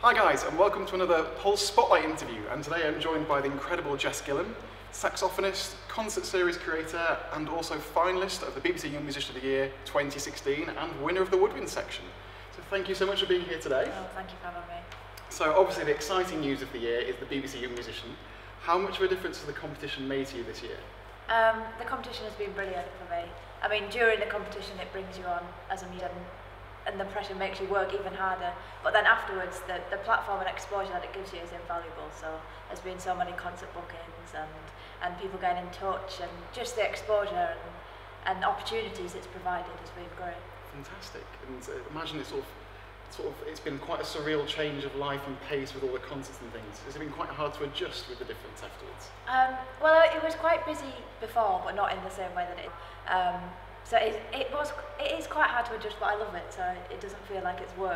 Hi guys, and welcome to another Pulse Spotlight interview, and today I'm joined by the incredible Jess Gillam, saxophonist, concert series curator, and also finalist of the BBC Young Musician of the Year 2016 and winner of the Woodwind section. So thank you so much for being here today. Oh, thank you for having me. So obviously the exciting news of the year is the BBC Young Musician. How much of a difference has the competition made to you this year? The competition has been brilliant for me. I mean, during the competition it brings you on as a musician, and the pressure makes you work even harder. But then afterwards, the platform and exposure that it gives you is invaluable. So there's been so many concert bookings and people getting in touch, and just the exposure and opportunities it's provided has been great. Fantastic. And imagine it's it's been quite a surreal change of life and pace with all the concerts and things. Has it been quite hard to adjust with the difference afterwards? Well, it was quite busy before, but not in the same way that it. So it is quite hard to adjust, but I love it, so it doesn't feel like it's work.